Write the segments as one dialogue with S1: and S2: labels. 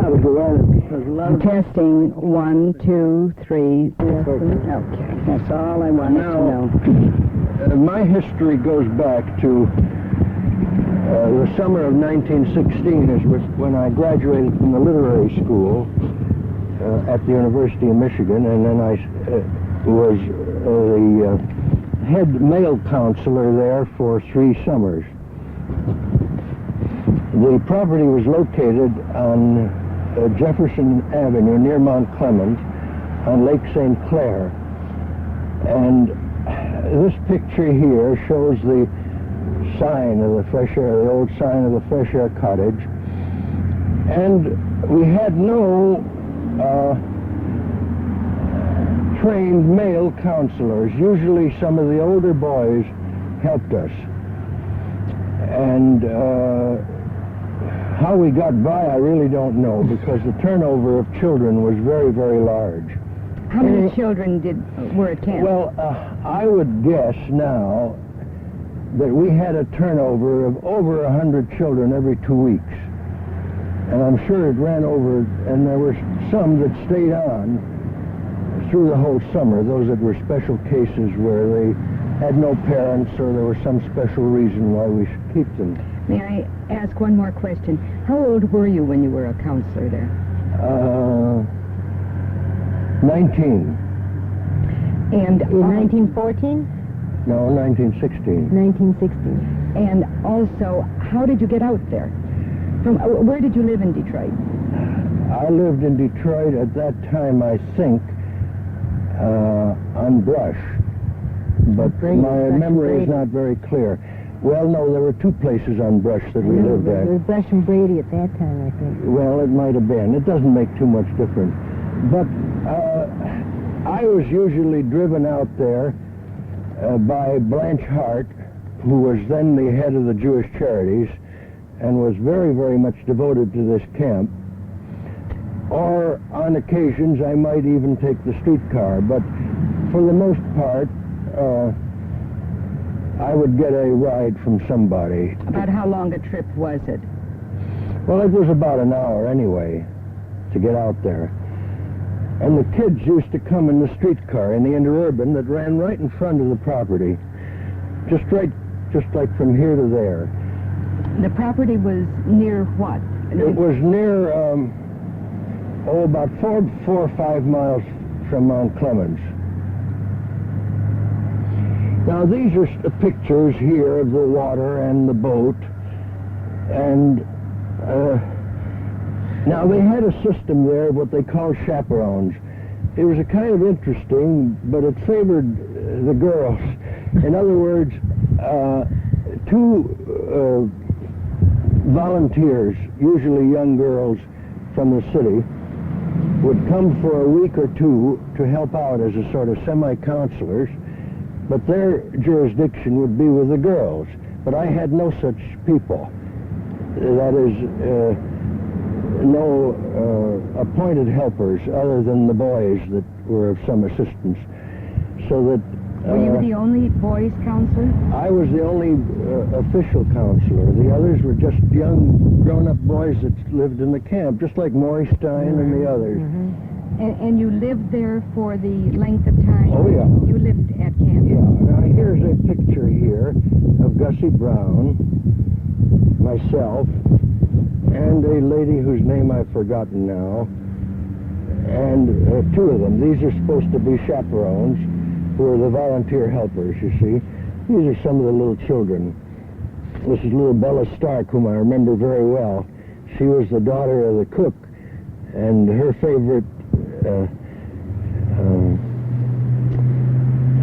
S1: how to go at it because a lot of...
S2: Testing, 1, 2, 3. Okay, that's all I wanted to know.
S1: My history goes back to the summer of 1916 is when I graduated from the literary school at the University of Michigan, and then I was the head male counselor there for 3 summers. The property was located on Jefferson Avenue near Mount Clemens on Lake St. Clair. And this picture here shows the sign of the Fresh Air, the old sign of the Fresh Air Cottage. And we had no trained male counselors. Usually some of the older boys helped us. And how we got by, I really don't know, because the turnover of children was very, very large.
S2: How many children were at camp?
S1: Well, I would guess now that we had a turnover of over 100 children every 2 weeks. And I'm sure it ran over, and there were some that stayed on through the whole summer, those that were special cases where they had no parents or there was some special reason why we should keep them.
S2: May I ask one more question? How old were you when you were a counselor there?
S1: 19.
S2: And in 1914?
S1: No, 1916.
S2: 1916. And also, how did you get out there? Where did you live in Detroit?
S1: I lived in Detroit at that time, I think, on Brush. But my memory is not very clear. Well, no, there were 2 places on Brush that we lived at.
S3: There was Brush and Brady at that time, I think.
S1: Well, it might have been. It doesn't make too much difference. But I was usually driven out there by Blanche Hart, who was then the head of the Jewish Charities and was very, very much devoted to this camp. Or on occasions, I might even take the streetcar. But for the most part, I would get a ride from somebody.
S2: About how long a trip was it?
S1: Well, it was about an hour anyway to get out there. And the kids used to come in the streetcar, in the interurban that ran right in front of the property. Just like from here to there.
S2: The property was near what?
S1: It was near, about 4 or 5 miles from Mount Clemens. Now, these are pictures here of the water and the boat. And now they had a system there, what they call chaperones. It was a kind of interesting, but it favored the girls. In other words, 2 volunteers, usually young girls from the city, would come for a week or 2 to help out as a sort of semi-counselors, but their jurisdiction would be with the girls. But I had no such people. That is, no appointed helpers other than the boys that were of some assistance. So that...
S2: Were you the only boys counselor?
S1: I was the only official counselor. The others were just young, grown-up boys that lived in the camp, just like Maury Stein and the others.
S2: And you lived there for the length of time?
S1: Oh, yeah.
S2: You lived at camp?
S1: Yeah. Now, here's a picture here of Gussie Brown, myself, and a lady whose name I've forgotten now, and 2 of them. These are supposed to be chaperones, who are the volunteer helpers, you see. These are some of the little children. This is little Bella Stark, whom I remember very well. She was the daughter of the cook, and her favorite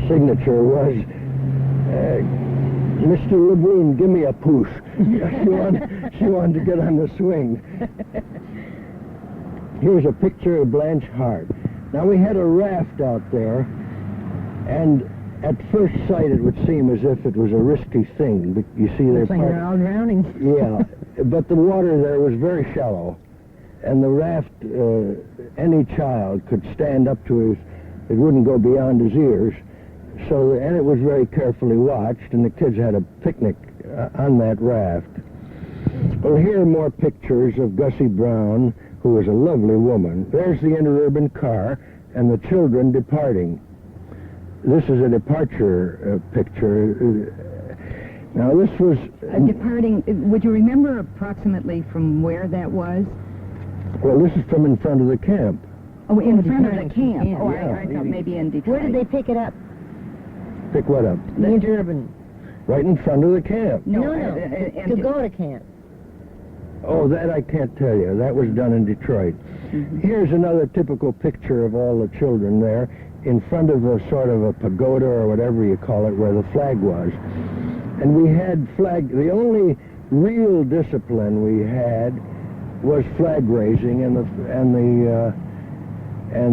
S1: signature was, Mr. Levin, give me a push. She wanted to get on the swing. Here's a picture of Blanche Hart. Now, we had a raft out there, and at first sight it would seem as if it was a risky thing. But you see,
S3: Looks like they're all drowning.
S1: Yeah, but the water there was very shallow, and the raft, any child could stand up to his, it wouldn't go beyond his ears. So, and it was very carefully watched, and the kids had a picnic on that raft. Well, here are more pictures of Gussie Brown, who was a lovely woman. There's the interurban car and the children departing. This is a departure picture. Now this was...
S2: Departing, would you remember approximately from where that was?
S1: Well, this is from in front of the camp.
S2: Oh, in front of the camp.
S3: camp.
S2: Oh,
S1: Yeah.
S2: I thought maybe in Detroit.
S3: Where did they pick it up?
S1: Pick what up?
S3: The interurban.
S1: Right in front of the camp.
S3: No,
S2: and
S3: to go to camp.
S1: Oh, that I can't tell you. That was done in Detroit. Here's another typical picture of all the children there in front of a sort of a pagoda or whatever you call it where the flag was. And we had flag, the only real discipline we had was flag raising and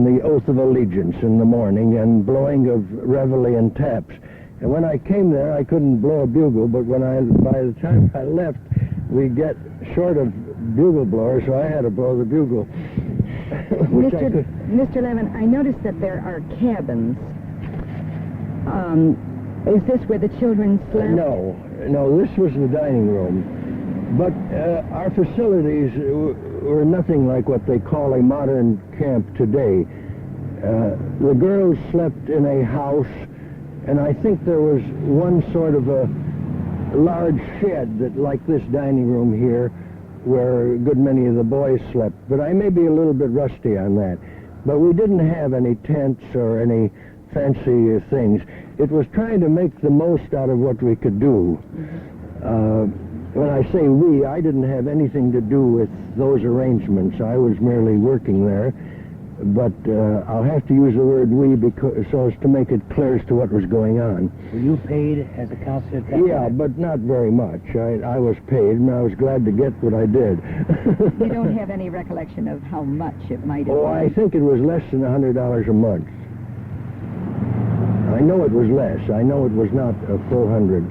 S1: the oath of allegiance in the morning and blowing of reveille and taps. And when I came there, I couldn't blow a bugle, but by the time I left, we get short of bugle blowers, so I had to blow the bugle.
S2: Mr. Levin, I noticed that there are cabins. Is this where the children slept?
S1: No, this was the dining room. But our facilities were nothing like what they call a modern camp today. The girls slept in a house, and I think there was one sort of a large shed that, like this dining room here, where a good many of the boys slept. But I may be a little bit rusty on that. But we didn't have any tents or any fancy things. It was trying to make the most out of what we could do. When I say we, I didn't have anything to do with those arrangements. I was merely working there. But I'll have to use the word we so as to make it clear as to what was going on.
S4: Were you paid as a counselor?
S1: Yeah, but not very much. I was paid, and I was glad to get what I did.
S2: You don't have any recollection of how much it might have
S1: Oh,
S2: been?
S1: I think it was less than $100 a month. I know it was less. I know it was not a full 100.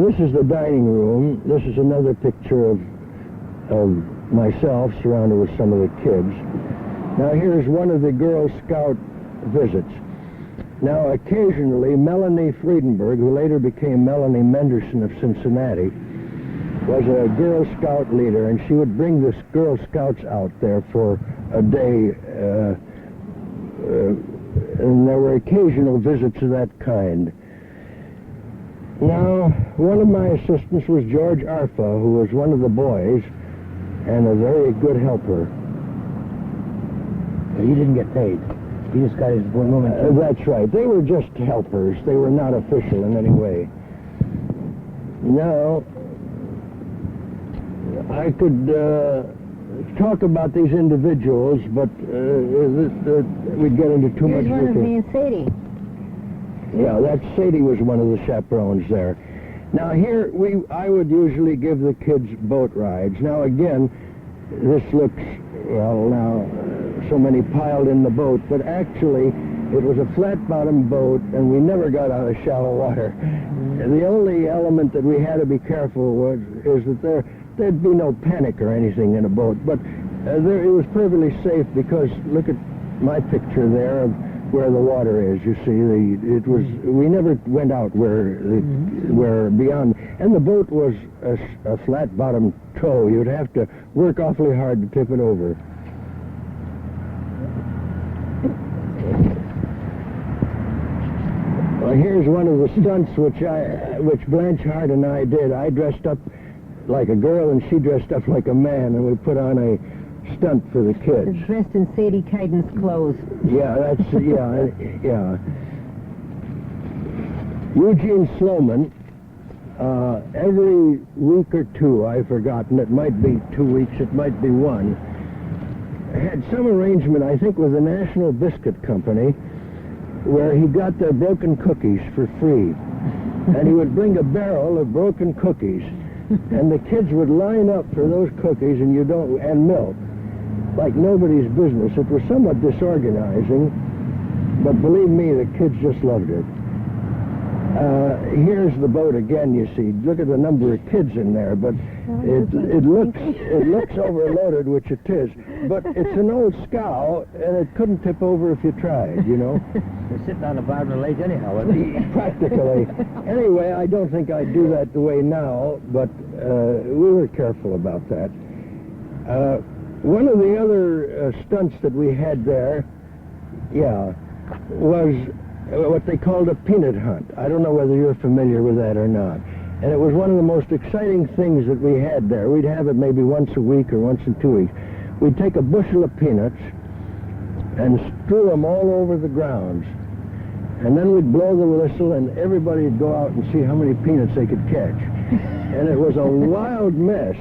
S1: This is the dining room. This is another picture of myself surrounded with some of the kids. Now here's one of the Girl Scout visits. Now occasionally Melanie Friedenberg, who later became Melanie Menderson of Cincinnati, was a Girl Scout leader, and she would bring the Girl Scouts out there for a day, and there were occasional visits of that kind. Now, one of my assistants was George Arfa, who was one of the boys and a very good helper.
S4: He didn't get paid. He just got his room and
S1: That's right. They were just helpers. They were not official in any way. Now, I could talk about these individuals, but we'd get into too much.
S3: Here's one of me and Sadie.
S1: Yeah, that Sadie was one of the chaperones there. Now here, I would usually give the kids boat rides. Now again, this looks, well now, so many piled in the boat, but actually it was a flat-bottom boat and we never got out of shallow water. The only element that we had to be careful is that there'd be no panic or anything in a boat, but it was perfectly safe because look at my picture there of where the water is. You see, we never went out where beyond, and the boat was a flat-bottom tow. You'd have to work awfully hard to tip it over. Well, here's one of the stunts which Blanche Hart and I did. I dressed up like a girl and she dressed up like a man, and we put on a stunt for the kids.
S3: It's dressed in Sadie Kaiden's clothes.
S1: Yeah, that's, yeah. Eugene Sloman, every week or two, I've forgotten, it might be 2 weeks, it might be one, had some arrangement, I think, with the National Biscuit Company, where he got their broken cookies for free. And he would bring a barrel of broken cookies, and the kids would line up for those cookies and milk, like nobody's business. It was somewhat disorganizing, but believe me, the kids just loved it. Here's the boat again, you see. Look at the number of kids in there, but it looks overloaded, which it is. But it's an old scow, and it couldn't tip over if you tried, you know.
S4: They're sitting on the bottom of the lake anyhow,
S1: Practically. Anyway, I don't think I'd do that the way now, but we were careful about that. One of the other stunts that we had there, was what they called a peanut hunt. I don't know whether you're familiar with that or not. And it was one of the most exciting things that we had there. We'd have it maybe once a week or once in 2 weeks. We'd take a bushel of peanuts and strew them all over the grounds. And then we'd blow the whistle and everybody would go out and see how many peanuts they could catch. And it was a wild mess.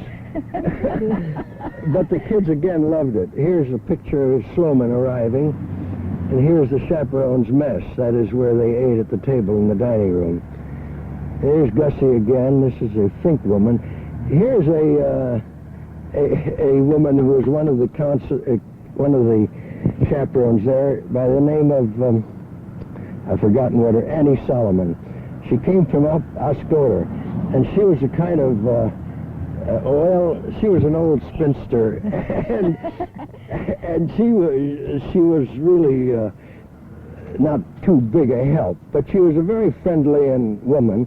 S1: But the kids again loved it. Here's a picture of Sloman arriving. And here's the chaperone's mess. That is where they ate at the table in the dining room. Here's Gussie again. This is a Fink woman. Here's a woman who was one of the chaperones there by the name of I've forgotten what her, Annie Solomon. She came from up Oscoda, and she was a kind of she was an old spinster, and she was really not too big a help, but she was a very friendly woman,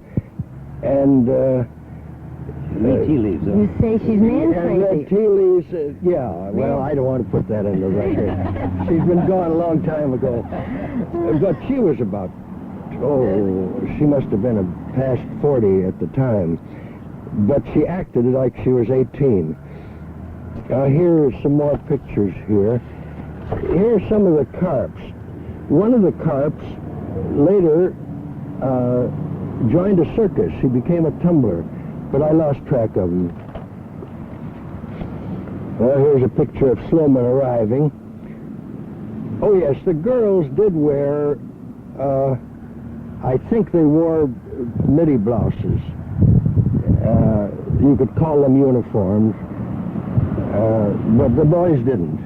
S1: and
S4: Read tea leaves, though.
S3: You say she's man
S1: and read
S3: crazy.
S1: tea leaves. Well, I don't want to put that in the record. She's been gone a long time ago, but she was about she must have been past 40 at the time. But she acted like she was 18. Here are some more pictures here. Here are some of the carps. One of the carps later joined a circus. He became a tumbler, but I lost track of him. Here's a picture of Sloman arriving. Oh yes, the girls did wear, I think they wore midi blouses. You could call them uniforms, but the boys didn't.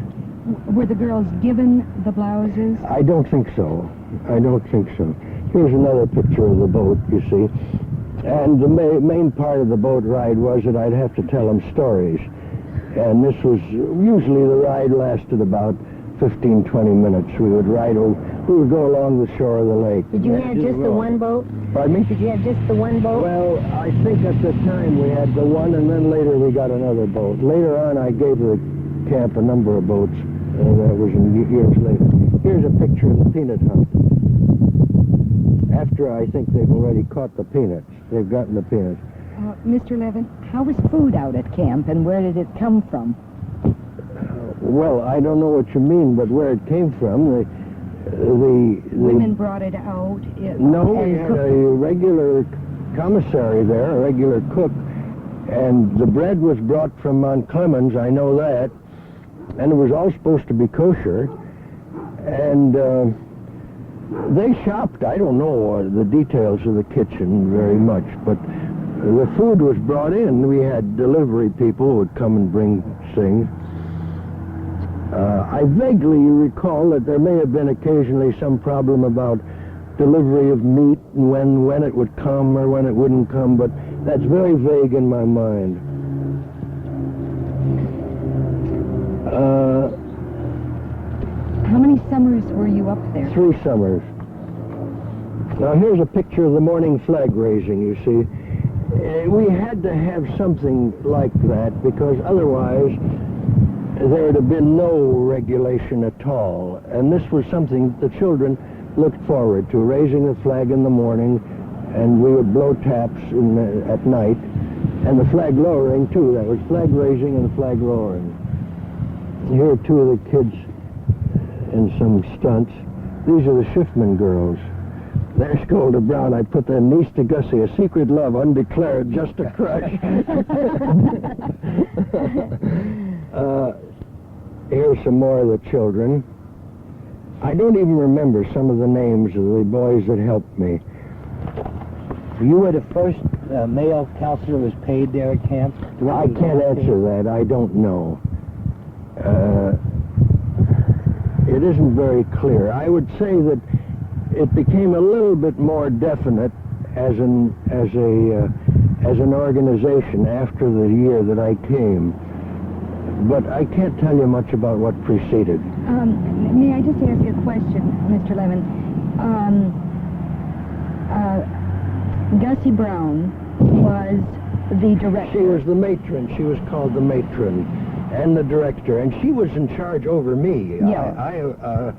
S2: Were the girls given the blouses?
S1: I don't think so. I don't think so. Here's another picture of the boat, you see. And the main part of the boat ride was that I'd have to tell them stories. And this was, usually the ride lasted about 15, 20 minutes. We would go along the shore of the lake.
S3: Did you have just the one boat?
S1: Pardon me?
S3: Did you have just the one boat?
S1: Well, I think at the time we had the one, and then later we got another boat. Later on, I gave the camp a number of boats, and that was years later. Here's a picture of the peanut hunt. After I think they've already caught the peanuts. They've gotten the peanuts.
S2: Mr. Levin, how was food out at camp, and where did it come from?
S1: Well, I don't know what you mean, but where it came from,
S2: Women brought it out?
S1: No, we had a regular commissary there, a regular cook, and the bread was brought from Mount Clemens, I know that, and it was all supposed to be kosher, and they shopped. I don't know the details of the kitchen very much, but the food was brought in. We had delivery people who would come and bring things. I vaguely recall that there may have been occasionally some problem about delivery of meat and when it would come or when it wouldn't come, but that's very vague in my mind.
S2: How many summers were you up there?
S1: 3 summers. Now here's a picture of the morning flag raising, you see. We had to have something like that because otherwise there would have been no regulation at all. And this was something the children looked forward to, raising the flag in the morning, and we would blow taps at night, and the flag lowering too. That was flag raising and flag lowering. Here are 2 of the kids in some stunts. These are the Schiffman girls. There's Golda Brown. I put their niece to Gussie, a secret love, undeclared, just a crush. Here's some more of the children. I don't even remember some of the names of the boys that helped me.
S4: You were the first male counselor who was paid there at camp?
S1: I can't answer that. I don't know. It isn't very clear. I would say that it became a little bit more definite as an organization after the year that I came. But I can't tell you much about what preceded.
S2: May I just ask you a question, Mr. Levin? Gussie Brown was the director.
S1: She was the matron. She was called the matron. and the director, and she was in charge over me.
S2: Yeah.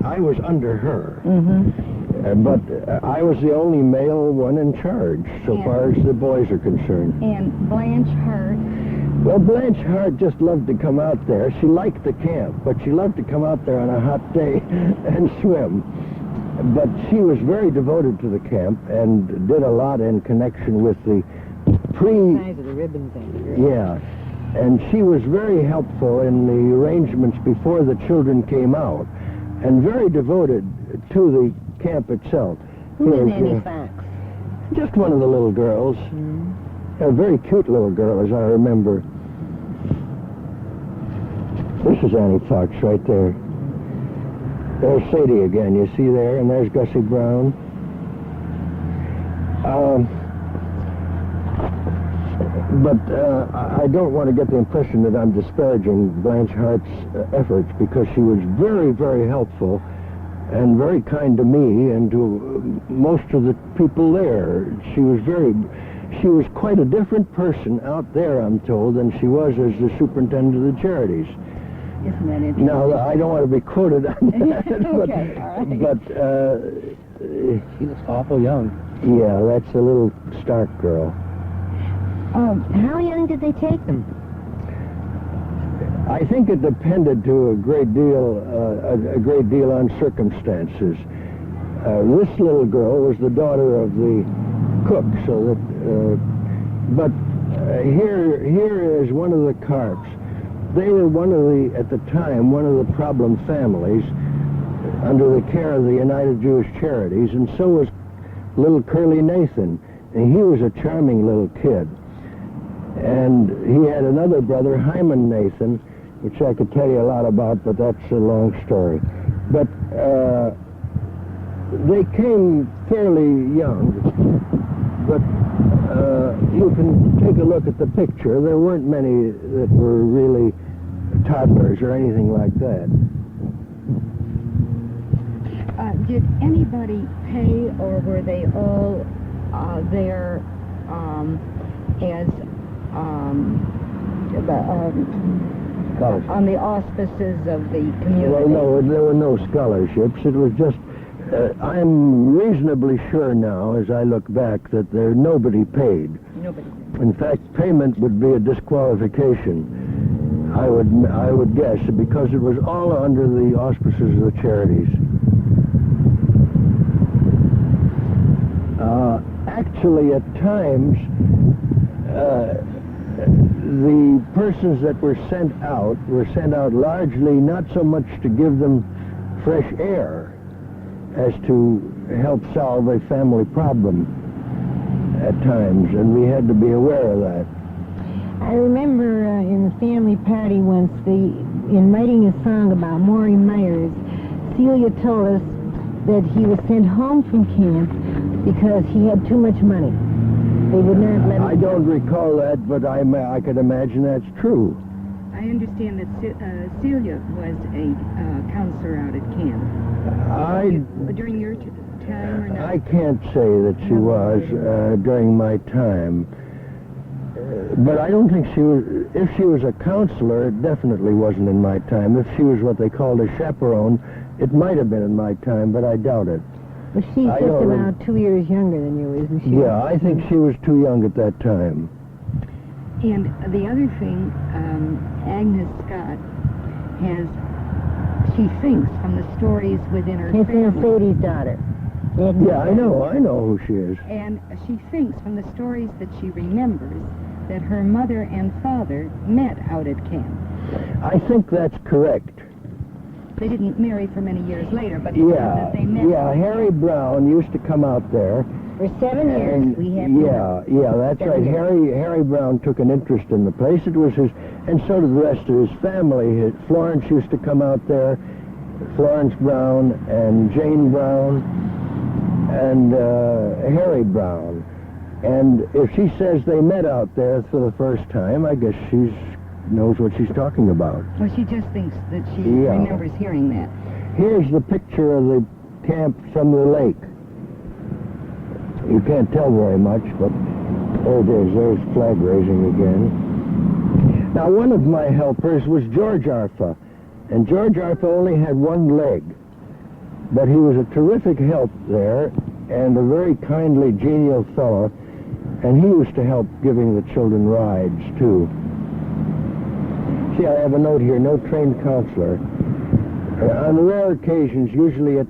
S1: I was under her.
S2: Mm-hmm.
S1: But I was the only male one in charge, so far as the boys are concerned.
S3: And Blanche Hart.
S1: Well, Blanche Hart just loved to come out there. She liked the camp, but she loved to come out there on a hot day and swim. But she was very devoted to the camp and did a lot in connection with the
S2: Size of the ribbon thing.
S1: Yeah, and she was very helpful in the arrangements before the children came out, and very devoted to the camp itself.
S3: Who is
S1: Here's,
S3: Annie Fox?
S1: Just one of the little girls. A very cute little girl, as I remember. This is Annie Fox right there. There's Sadie again, you see there, and there's Gussie Brown. But I don't want to get the impression that I'm disparaging Blanche Hart's efforts, because she was very, very helpful and very kind to me and to most of the people there. She was quite a different person out there, I'm told, than she was as the superintendent of the charities.
S2: Isn't that interesting?
S1: Now, I don't want to be quoted on that,
S2: Okay, all right.
S1: but
S4: She looks awful young.
S1: yeah, that's a little Stark girl.
S3: How young did they take them?
S1: I think it depended to a great deal on circumstances. This little girl was the daughter of the cook, so that. But here is one of the Carps. They were at the time, one of the problem families under the care of the United Jewish Charities, and so was little Curly Nathan, and he was a charming little kid. And he had another brother, Hyman Nathan, which I could tell you a lot about, but that's a long story. But they came fairly young, but you can take a look at the picture. There weren't many that were really toddlers or anything like that.
S2: Did anybody pay, or were they all there as on the auspices of the community?
S1: Well, no, there were no scholarships. It was just, I'm reasonably sure now, as I look back, that nobody paid.
S2: Nobody.
S1: In fact, payment would be a disqualification, I would guess, because it was all under the auspices of the charities. Actually, at times, the persons that were sent out largely not so much to give them fresh air as to help solve a family problem at times, and we had to be aware of that.
S3: I remember in the family party once, in writing a song about Maury Myers, Celia told us that he was sent home from camp because he had too much money. They would not let him.
S1: I don't recall that, but I could imagine that's true.
S2: I understand that Celia was a counselor out at camp. During your time or not?
S1: I can't say that she was during my time. But I don't think she was. If she was a counselor, it definitely wasn't in my time. If she was what they called a chaperone, it might have been in my time, but I doubt it.
S3: Well, she's just about 2 years younger than you, isn't she?
S1: Yeah, I think she was too young at that time.
S2: And the other thing, Agnes Scott she thinks from the stories within her
S3: It's
S2: family.
S3: Sadie's daughter.
S1: Yeah, I know who she is.
S2: And she thinks from the stories that she remembers that her mother and father met out at camp.
S1: I think that's correct.
S2: They didn't marry for many years later, but
S1: Yeah,
S2: that they met.
S1: yeah, Harry Brown used to come out there.
S3: For 7 years,
S1: And
S3: we have.
S1: yeah, that's
S3: 7
S1: right.
S3: years.
S1: Harry Brown took an interest in the place. It was his, and so did the rest of his family. Florence used to come out there, Florence Brown and Jane Brown and Harry Brown. And if she says they met out there for the first time, I guess she knows what she's talking about.
S2: Well, she just thinks that she
S1: Yeah.
S2: remembers hearing that.
S1: Here's the picture of the camp from the lake. You can't tell very much, but there it is. There's flag raising again. Now, one of my helpers was George Arfa, and George Arfa only had one leg, but he was a terrific help there and a very kindly, genial fellow, and he used to help giving the children rides, too. See, I have a note here, no trained counselor. On rare occasions, usually I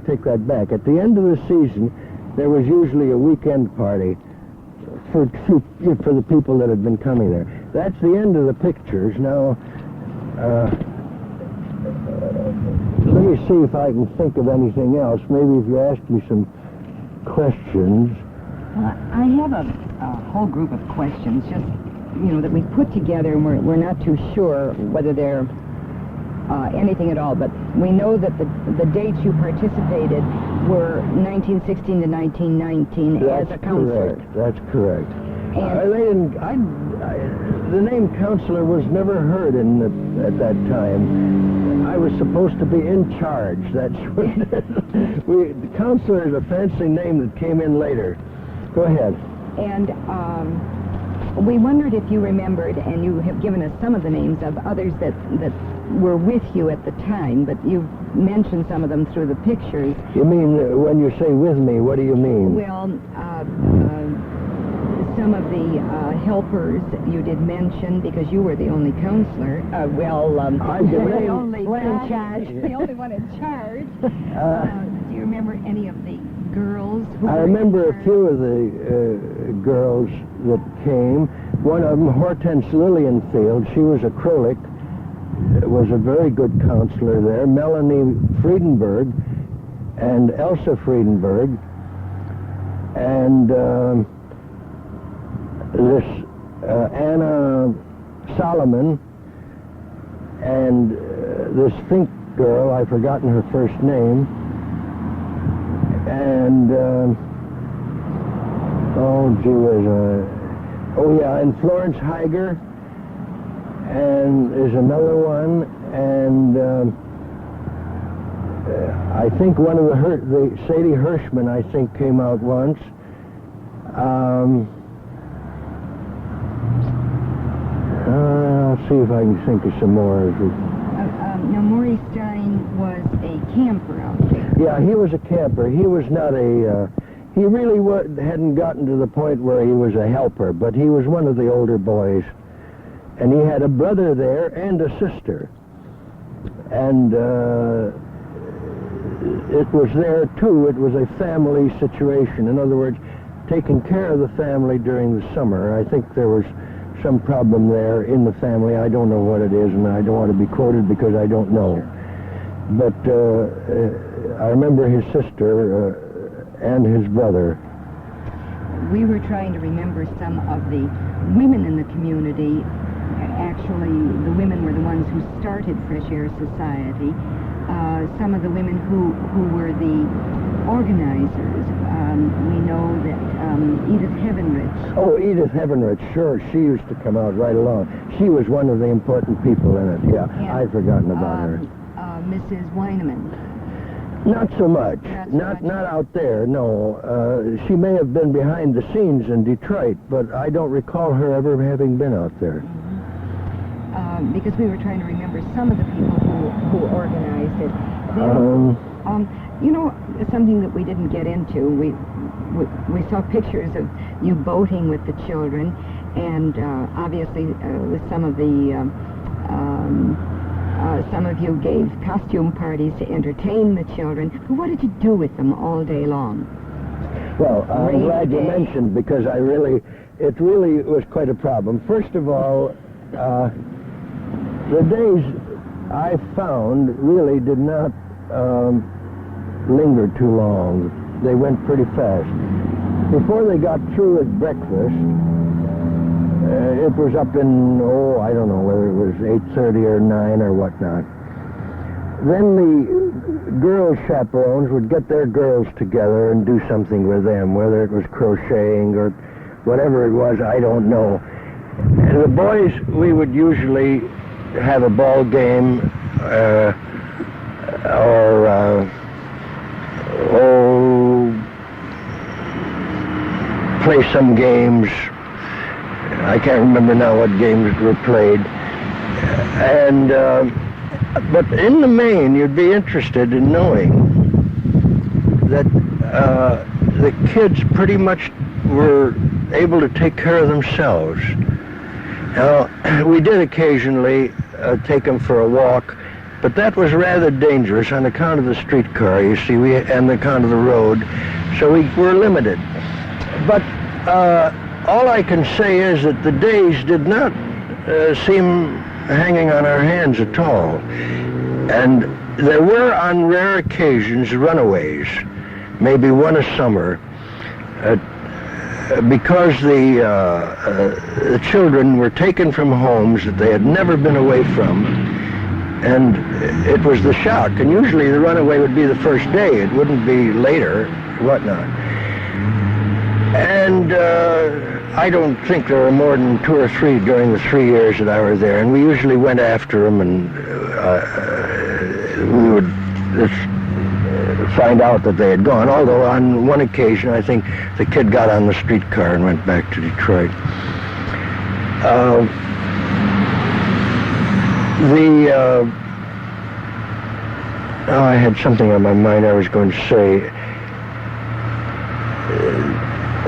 S1: take that back. At the end of the season, there was usually a weekend party for the people that had been coming there. That's the end of the pictures. Now, let me see if I can think of anything else. Maybe if you ask me some questions.
S2: I have a whole group of questions, just, that we put together, and we're not too sure whether they're anything at all, but we know that the dates you participated were 1916 to 1919 as a counselor.
S1: That's correct.
S2: And
S1: the name counselor was never heard at that time. I was supposed to be in charge. That's what the counselor is a fancy name that came in later. Go ahead.
S2: And we wondered if you remembered, and you have given us some of the names of others that were with you at the time, but you've mentioned some of them through the pictures.
S1: You mean, when you say with me, what do you mean?
S2: Well, some of the helpers you did mention, because you were the only counselor.
S1: I'm
S2: the only one in charge. The only one in charge. Do you remember any of the girls?
S1: I remember a few of the girls that came. One of them, Hortense Lilienfield, she was a Krolik, was a very good counselor there. Melanie Friedenberg and Elsa Friedenberg, and this Anna Solomon, and this Fink girl, I've forgotten her first name, and and Florence Heiger, and there's another one, and I think one of the Sadie Hirschman, I think, came out once. I'll see if I can think of some more.
S2: Now, Maury Stein was a camper out there.
S1: Yeah, he was a camper. He was not he really hadn't gotten to the point where he was a helper, but he was one of the older boys. And he had a brother there and a sister. And it was there, too. It was a family situation. In other words, taking care of the family during the summer. I think there was some problem there in the family. I don't know what it is, and I don't want to be quoted because I don't know. But I remember his sister and his brother.
S2: We were trying to remember some of the women in the community. Actually, the women were the ones who started Fresh Air Society. Some of the women who were the organizers. We know that Edith Heavenrich.
S1: Oh, Edith Heavenrich, sure. She used to come out right along. She was one of the important people in it. Yeah, I'd forgotten about her.
S2: Mrs. Weineman.
S1: Not so much. Not out there, no. She may have been behind the scenes in Detroit, but I don't recall her ever having been out there.
S2: Because we were trying to remember some of the people who organized it. Something that we didn't get into. We saw pictures of you boating with the children, and obviously with some of the some of you gave costume parties to entertain the children. What did you do with them all day long?
S1: Well, I'm glad you mentioned, because it really was quite a problem. First of all, the days I found really did not linger too long. They went pretty fast. Before they got through at breakfast, it was up in, I don't know whether it was 8:30 or 9 or whatnot. Then the girls' chaperones would get their girls together and do something with them, whether it was crocheting or whatever it was, I don't know. And the boys, we would usually have a ball game play some games. I can't remember now what games were played. And but in the main, you'd be interested in knowing that the kids pretty much were able to take care of themselves. Now, we did occasionally take them for a walk, but that was rather dangerous on account of the streetcar, you see, and the account of the road, so we were limited. But all I can say is that the days did not seem hanging on our hands at all. And there were, on rare occasions, runaways, maybe one a summer, because the children were taken from homes that they had never been away from, and it was the shock. And usually the runaway would be the first day. It wouldn't be later, whatnot. And I don't think there were more than 2 or 3 during the 3 years that I was there, and we usually went after them, and we would find out that they had gone, although on one occasion I think the kid got on the streetcar and went back to Detroit. I had something on my mind I was going to say.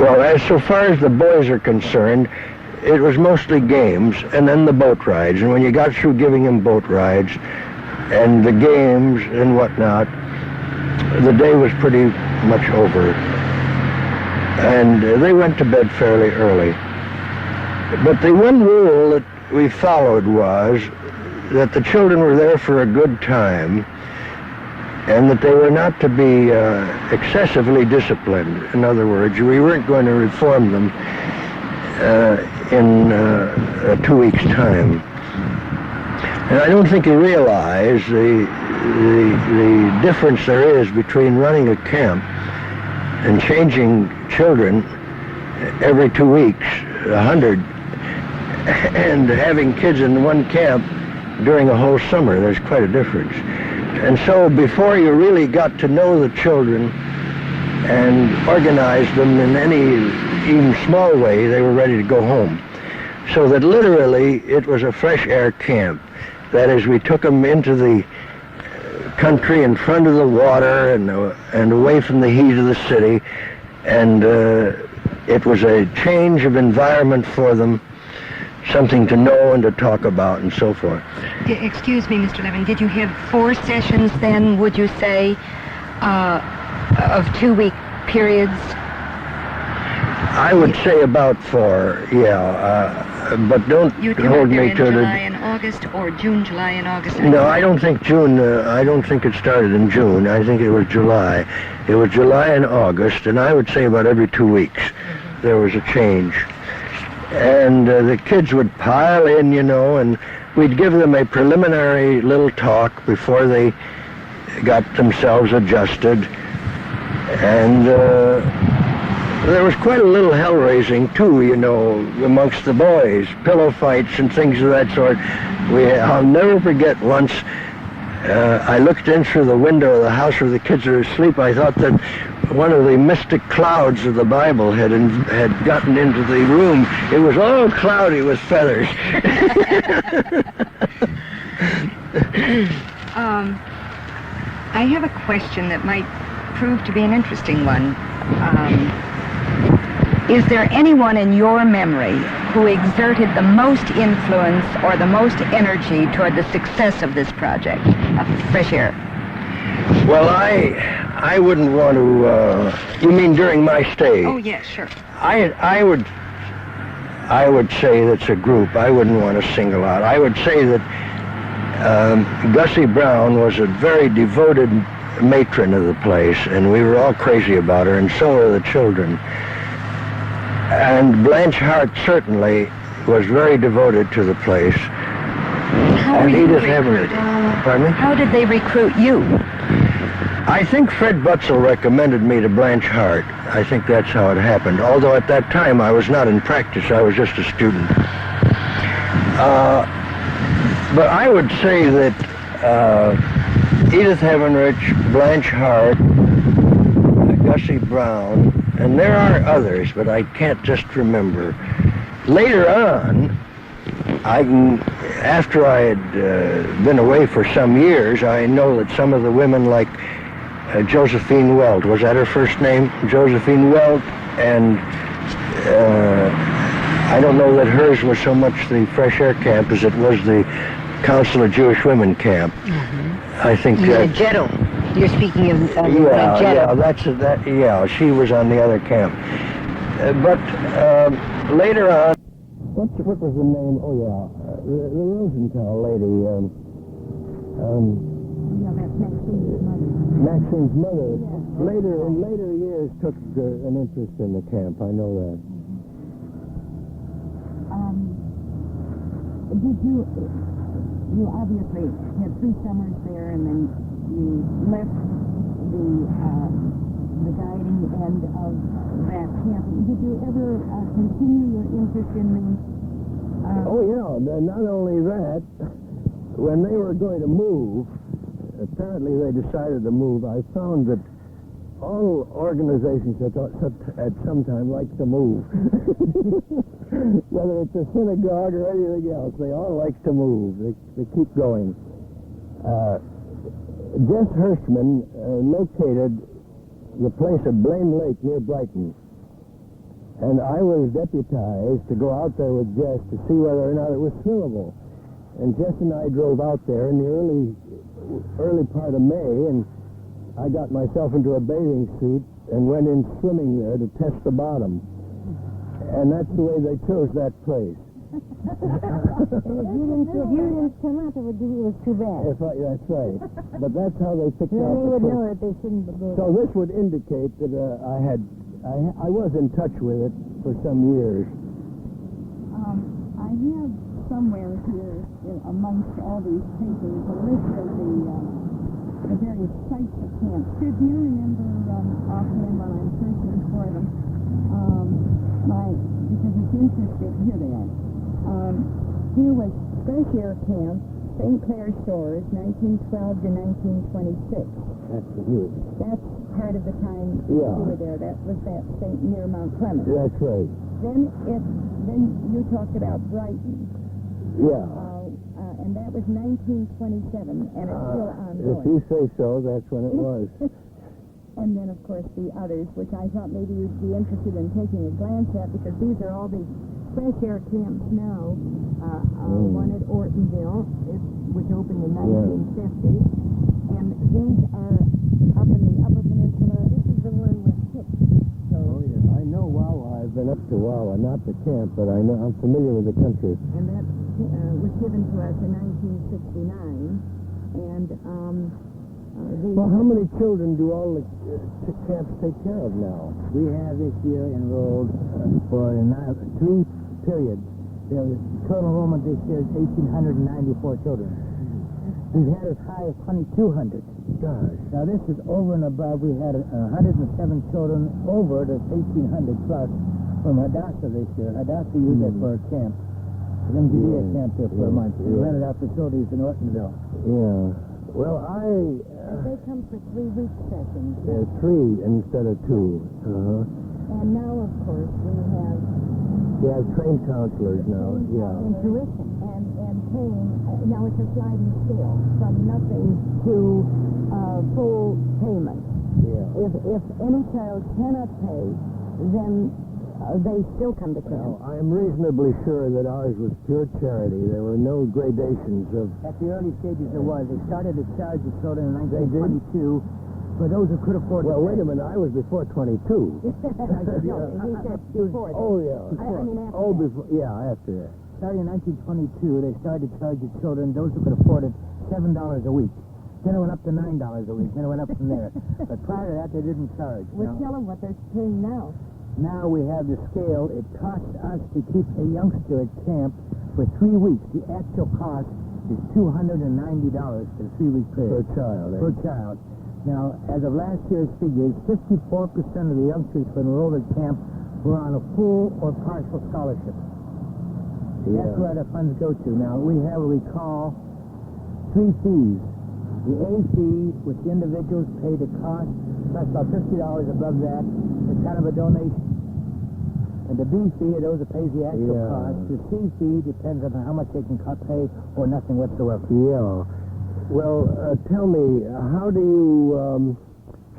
S1: Well, as so far as the boys are concerned, it was mostly games and then the boat rides. And when you got through giving them boat rides and the games and whatnot, the day was pretty much over. And they went to bed fairly early. But the one rule that we followed was that the children were there for a good time, and that they were not to be excessively disciplined. In other words, we weren't going to reform them in 2 weeks' time. And I don't think you realize the difference there is between running a camp and changing children every 2 weeks, 100, and having kids in one camp during a whole summer. There's quite a difference. And so before you really got to know the children and organized them in any even small way, they were ready to go home. So that literally it was a fresh air camp. That is, we took them into the country in front of the water and away from the heat of the city, and it was a change of environment for them, something to know and to talk about and so forth.
S2: Excuse me, Mr. Levin, did you have 4 sessions then, would you say, of 2-week periods?
S1: I would say about 4, yeah, but don't hold me to
S2: in July and August, or June, July and August?
S1: No, I don't think June, I don't think it started in June. I think it was July. It was July and August, and I would say about every 2 weeks there was a change. And the kids would pile in, you know, and we'd give them a preliminary little talk before they got themselves adjusted. And there was quite a little hell-raising, too, you know, amongst the boys, pillow fights and things of that sort. I'll never forget once I looked in through the window of the house where the kids were asleep. I thought that one of the mystic clouds of the Bible had gotten into the room. It was all cloudy with feathers.
S2: I have a question that might prove to be an interesting one. Is there anyone in your memory who exerted the most influence or the most energy toward the success of this project, Fresh Air?
S1: Well, I wouldn't want to, you mean during my stay?
S2: Oh, yes, sure.
S1: I would say that's a group. I wouldn't want to single out. I would say that Gussie Brown was a very devoted matron of the place, and we were all crazy about her, and so were the children. And Blanche Hart certainly was very devoted to the place.
S2: How
S1: and
S2: were you
S1: Edith
S2: recruited?
S1: Pardon me?
S2: How did they recruit you?
S1: I think Fred Butzel recommended me to Blanche Hart. I think that's how it happened. Although at that time I was not in practice, I was just a student. But I would say that Edith Heavenrich, Blanche Hart, Gussie Brown, and there are others, but I can't just remember. later on, after I had been away for some years, I know that some of the women like Josephine Welt, was that her first name? Josephine Welt, and I don't know that hers was so much the fresh air camp as it was the Council of Jewish Women camp. I think that...
S3: Jetto. You're speaking of
S1: yeah, she was on the other camp. But later on, what was the name? Oh yeah, the Rosenthal lady.
S2: That's Maxine's mother.
S1: Maxine's mother.
S2: Yeah.
S1: In later years, took an interest in the camp. I know that.
S2: Did you obviously had 3 summers there, and then you left the guiding end of that camp. Did you ever continue your interest in the...
S1: Oh yeah, not only that, when they were going to move, apparently they decided to move, I found that all organizations at some time like to move. Whether it's a synagogue or anything else, they all like to move. They keep going. Jess Hirschman located the place at Blaine Lake near Brighton. And I was deputized to go out there with Jess to see whether or not it was swimmable. And Jess and I drove out there in the early part of May, and I got myself into a bathing suit and went in swimming there to test the bottom. And that's the way they chose that place.
S3: If you didn't come out, it was too bad.
S1: That's right. But that's how they picked
S3: Then
S1: out
S3: they
S1: the
S3: would
S1: place.
S3: know that they shouldn't go there.
S1: So this would indicate that I was in touch with it for some years.
S2: I have somewhere here, amongst all these papers, a list of the various sites of camps. Do you remember offhand while I'm searching for them? Because it's interesting. Here they are. Here was Fresh Air Camp, St. Clair Shores, 1912 to 1926.
S1: That's huge.
S2: That's part of the time
S1: Yeah.
S2: you were there. That was that near Mount Clemens.
S1: That's right.
S2: Then you talked about Brighton.
S1: Yeah.
S2: And that was 1927, and it's still ongoing.
S1: If you say so, that's when it was.
S2: And then, of course, the others, which I thought maybe you'd be interested in taking a glance at, because these are all the fresh air camps now. One at Ortonville, which opened in 1950, and these are up in the Upper Peninsula. This is the one with Hicks.
S1: Oh, yeah. I know Wawa. I've been up to Wawa, not the camp, but I'm familiar with the country.
S2: And that was given to us in 1969, and
S1: well, how many children do all the camps take care of now?
S4: We have this year enrolled for 3 periods. The total enrollment this year is 1,894 children. We've had as high as 2,200.
S1: Gosh.
S4: Now this is over and above. We had 107 children over the 1,800 plus from Hadassah this year. Hadassah used that for a camp. The Judea camp there for a month. We rented out facilities in Ortonville.
S1: Yeah. Well,
S2: they come for 3-week sessions.
S1: 3 instead of 2. Uh-huh.
S2: And now, of course,
S1: We have trained counselors now. Yeah.
S2: in tuition and paying. Now it's a sliding scale from nothing to full payment.
S1: Yeah.
S2: If any child cannot pay, then they still come to camp.
S1: Well, I am reasonably sure that ours was pure charity. There were no gradations of...
S4: At the early stages there was. They started to charge the children in 1922 for those who could afford
S1: Well,
S4: to
S1: wait a minute. I was before 22.
S2: No, he said before.
S1: Oh, yeah.
S2: I mean, after
S1: Oh,
S2: that.
S1: before. Yeah, after that.
S4: Starting in 1922, they started to charge the children, those who could afford it, $7 a week. Then it went up to $9 a week. Then it went up from there. But prior to that, they didn't charge.
S2: Well, tell them what they're paying now.
S4: Now we have the scale. It costs us to keep a youngster at camp for 3 weeks. The actual cost is $290 for the 3-week period.
S1: Per child, eh?
S4: Per child. Now, as of last year's figures, 54% of the youngsters who enrolled at camp were on a full or partial scholarship.
S1: Yeah.
S4: That's where the funds go to. Now, we have what we call 3 fees. The A fee, which the individuals pay the cost, plus about $50 above that, is kind of a donation. And the B fee are those that pays the actual
S1: Yeah.
S4: cost. The C fee depends on how much they can pay or nothing whatsoever.
S1: Yeah. Well, tell me, how do you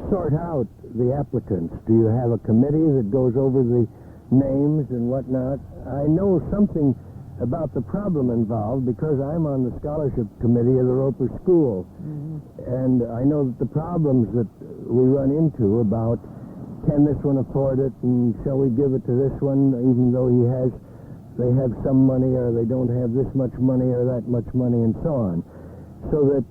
S1: sort out the applicants? Do you have a committee that goes over the names and whatnot? I know something about the problem involved because I'm on the scholarship committee of the Roper School. And I know that the problems that we run into about can this one afford it and shall we give it to this one even though they have some money or they don't have this much money or that much money and so on. So that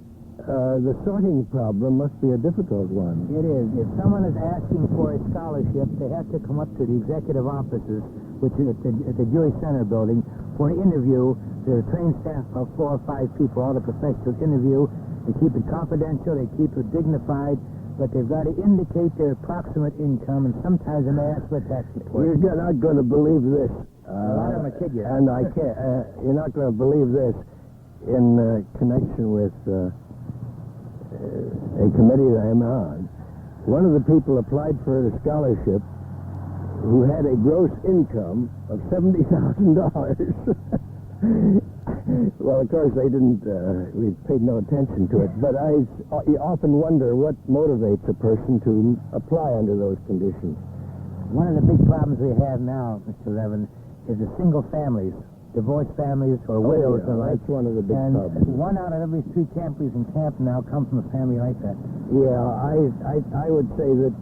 S1: the sorting problem must be a difficult one.
S4: It is. If someone is asking for a scholarship, they have to come up to the executive offices, which is at the Jury Center building, for an interview. There's a trained staff of 4 or 5 people, all the professionals interview. They keep it confidential, they keep it dignified, but they've got to indicate their approximate income, and sometimes they may ask for a tax report.
S1: You're not going to believe this.
S4: A lot of them are kid you.
S1: And I can't. You're not going to believe this in connection with a committee that I'm on. One of the people applied for a scholarship who had a gross income of $70,000. Well, of course, they didn't, we paid no attention to it, but I often wonder what motivates a person to apply under those conditions.
S4: One of the big problems we have now, Mr. Levin, is the single families, divorced families or widows
S1: yeah,
S4: or like.
S1: that's one of the big
S4: and
S1: problems.
S4: 1 out of every 3 campers in camp now come from a family like that.
S1: Yeah, I would say that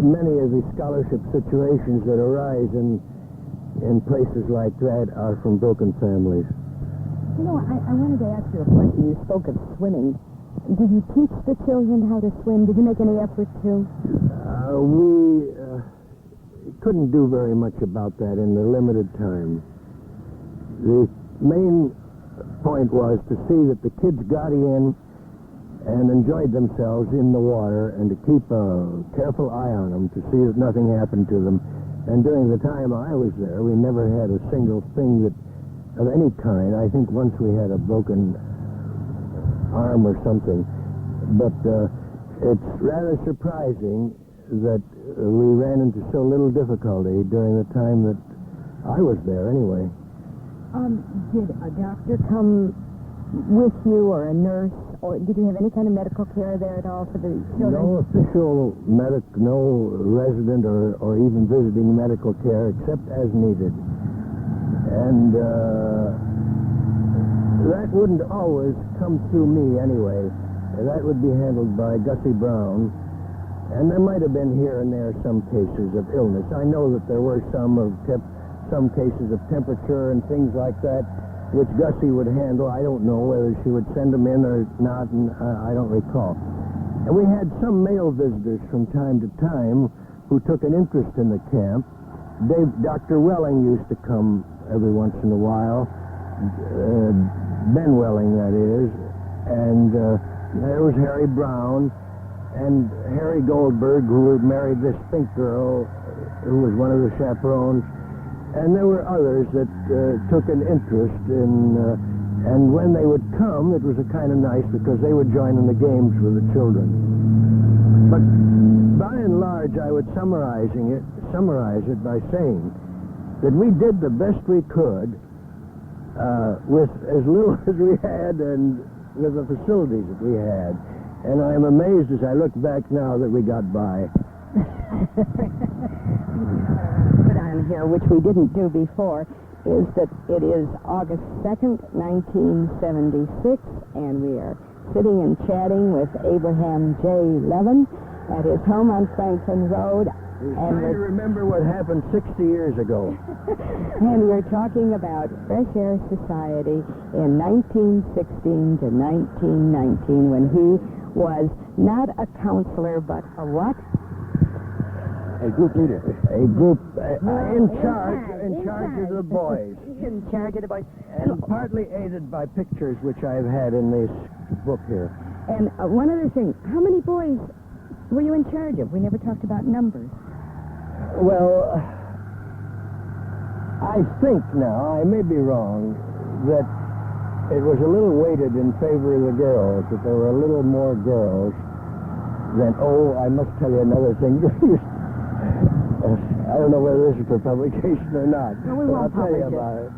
S1: many of the scholarship situations that arise in places like that are from broken families.
S2: You know, I wanted to ask you a question. You spoke of swimming. Did you teach the children how to swim? Did you make any effort to?
S1: We couldn't do very much about that in the limited time. The main point was to see that the kids got in and enjoyed themselves in the water and to keep a careful eye on them to see that nothing happened to them. And during the time I was there, we never had a single thing of any kind. I think once we had a broken arm or something. But it's rather surprising that we ran into so little difficulty during the time that I was there anyway.
S2: Did a doctor come with you or a nurse, or did you have any kind of medical care there at all for the children?
S1: No official no resident or even visiting medical care except as needed. And that wouldn't always come through me anyway. That would be handled by Gussie Brown. And there might have been here and there some cases of illness. I know that there were some cases of temperature and things like that, which Gussie would handle. I don't know whether she would send them in or not, and I don't recall. And we had some male visitors from time to time who took an interest in the camp. Dr. Welling used to come every once in a while, Ben Welling, that is, and there was Harry Brown, and Harry Goldberg, who married this Fink girl, who was one of the chaperones, and there were others that took an interest in, and when they would come, it was a kind of nice because they would join in the games with the children. But by and large, I would summarize it by saying that we did the best we could with as little as we had and with the facilities that we had. And I'm amazed as I look back now that we got by.
S2: Put on here, which we didn't do before, is that it is August 2nd, 1976, and we are sitting and chatting with Abraham J. Levin at his home on Franklin Road.
S1: I'm trying to remember what happened 60 years ago.
S2: And we're talking about Fresh Air Society in 1916 to 1919, when he was not a counselor, but a what?
S4: A group leader.
S1: A group in charge of the boys.
S2: In charge of the boys.
S1: And partly aided by pictures which I've had in this book here.
S2: And one other thing, how many boys were you in charge of? We never talked about numbers.
S1: Well, I think now, I may be wrong, that it was a little weighted in favor of the girls, that there were a little more girls than, I must tell you another thing. I don't know whether this is for publication or not.
S2: No, we
S1: but
S2: won't
S1: I'll tell you
S2: publish
S1: about it.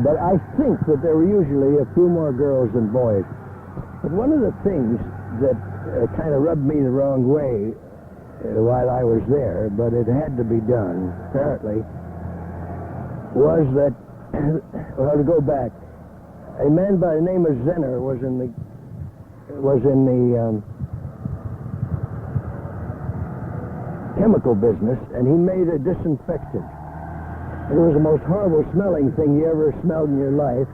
S1: But I think that there were usually a few more girls than boys. But one of the things that kind of rubbed me the wrong way while I was there, but it had to be done, apparently, was that, well, to go back, a man by the name of Zenner was in the chemical business, and he made a disinfectant. It was the most horrible smelling thing you ever smelled in your life.